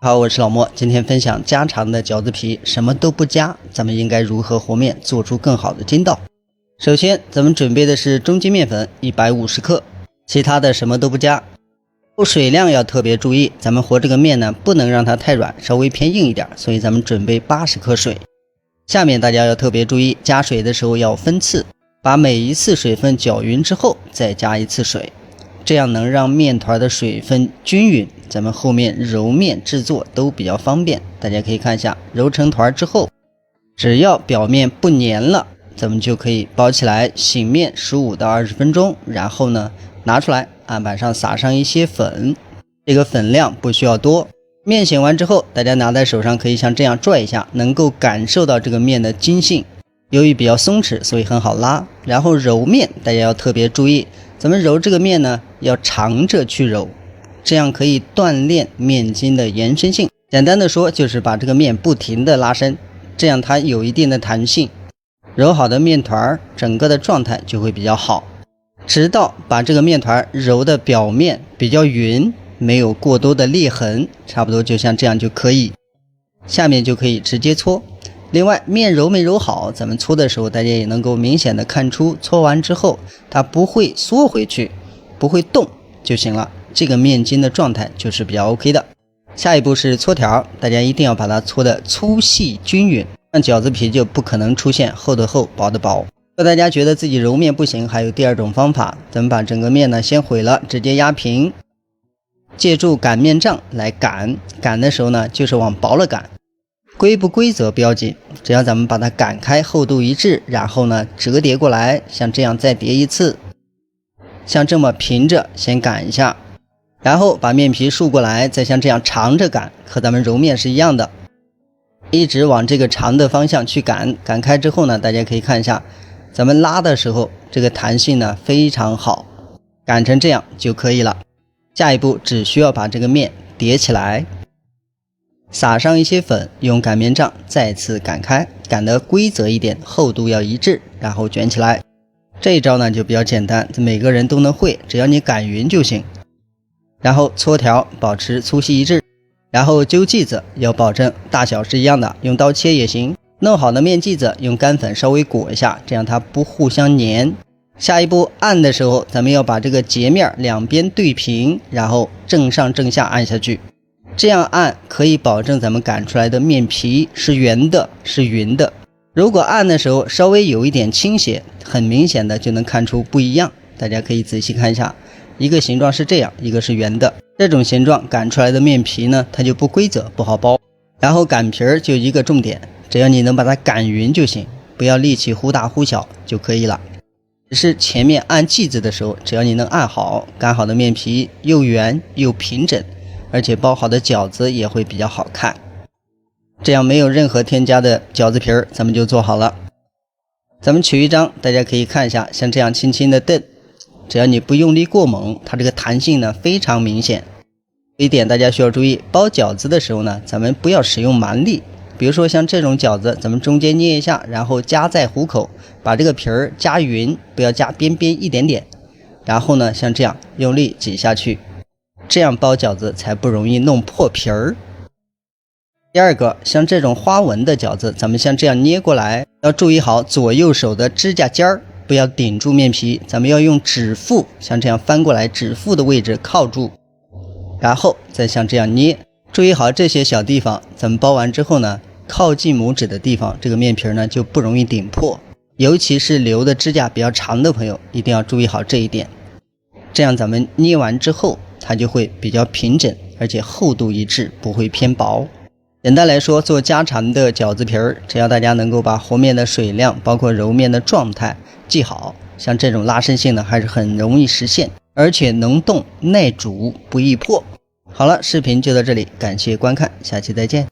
好，我是老莫，今天分享家常的饺子皮，什么都不加，咱们应该如何和面做出更好的筋道？首先，咱们準備的是中筋麵粉150克，其他的什麼都不加。水量要特別注意，咱們和這個面呢，不能讓它太軟，稍微偏硬一點，所以咱們準備80克水。下面大家要特別注意，加水的時候要分次，把每一次水分攪勻之後再加一次水，這樣能讓麵團的水分均勻，咱們後面揉面制作都比較方便。大家可以看一下，揉成团之後，只要表面不粘了，咱們就可以包起來醒面15到20分鐘，然後呢拿出來案板上撒上一些粉，這個粉量不需要多。面醒完之後，大家拿在手上可以像這樣拽一下，能夠感受到這個面的筋性。由於比較鬆弛，所以很好拉。然後揉面大家要特別注意，咱們揉這個面呢要長着去揉，這樣可以鍛鍊面筋的延伸性。簡單的說就是把這個面不停的拉伸，這樣它有一定的彈性，揉好的面團整個的狀態就會比較好，直到把這個面團揉的表面比較勻，沒有過多的裂痕，差不多就像這樣就可以。下面就可以直接搓。另外，面揉沒揉好，咱們搓的時候大家也能夠明顯的看出，搓完之後它不會縮回去，不會動就行了，這個面筋的狀態就是比較 OK 的。下一步是搓條，大家一定要把它搓的粗細均勻，那餃子皮就不可能出現厚的厚薄的薄。如果大家覺得自己揉面不行，還有第二種方法，咱們把整個面呢先毀了，直接壓平，借助擀面杖來擀，擀的時候呢就是往薄了擀，規不規則不要緊，只要咱們把它擀開，厚度一致，然後呢折疊過來，像這樣再疊一次，像這麼平着先擀一下，然後把面皮豎過來，再像這樣長着擀，和咱們揉面是一樣的，一直往這個長的方向去擀。擀開之後呢，大家可以看一下，咱們拉的時候這個彈性呢非常好，擀成這樣就可以了。下一步只需要把這個面疊起來，撒上一些粉，用擀面杖再次擀開，擀得規則一點，厚度要一致，然後捲起來。這一招呢就比較簡單，每個人都能會，只要你擀匀就行。然後搓條保持粗細一致，然後揪劑子要保證大小是一樣的，用刀切也行。弄好的面劑子用乾粉稍微裹一下，這樣它不互相粘。下一步按的時候，咱們要把這個截面兩邊對平，然後正上正下按下去，這樣按可以保證咱們擀出來的面皮是圓的，是匀的。如果按的時候稍微有一點傾斜，很明顯的就能看出不一樣。大家可以仔細看一下，一個形狀是這樣，一個是圓的，這種形狀擀出來的面皮呢，它就不規則，不好包。然後擀皮兒就一個重點，只要你能把它擀匀就行，不要力气忽大忽小就可以了。只是前面按剂子的时候，只要你能按好，擀好的面皮又圓又平整，而且包好的饺子也會比較好看。這樣沒有任何添加的餃子皮兒，咱們就做好了。咱們取一張，大家可以看一下，像這樣輕輕的蹬，只要你不用力過猛，它這個彈性呢非常明顯。一點大家需要注意，包餃子的時候呢，咱們不要使用蠻力。比如說像這種餃子，咱們中間捏一下，然後夾在虎口，把這個皮兒夾匀，不要夾邊邊一點點，然後呢像這樣用力擠下去，這樣包餃子才不容易弄破皮兒。第二個，像這種花紋的餃子，咱們像這樣捏過來，要注意好左右手的指甲尖儿不要頂住面皮，咱們要用指腹像這樣翻過來，指腹的位置靠住，然後再像這樣捏。注意好這些小地方，咱們包完之後呢，靠近拇指的地方，這個面皮呢就不容易頂破，尤其是留的指甲比較長的朋友，一定要注意好這一點。這樣咱們捏完之後，它就會比較平整，而且厚度一致，不會偏薄。簡單來說，做家常的餃子皮兒，只要大家能夠把和面的水量，包括揉面的狀態記好，像這種拉伸性呢，還是很容易實現，而且能動耐煮，不易破。好了，視頻就到這裡，感謝觀看，下期再見。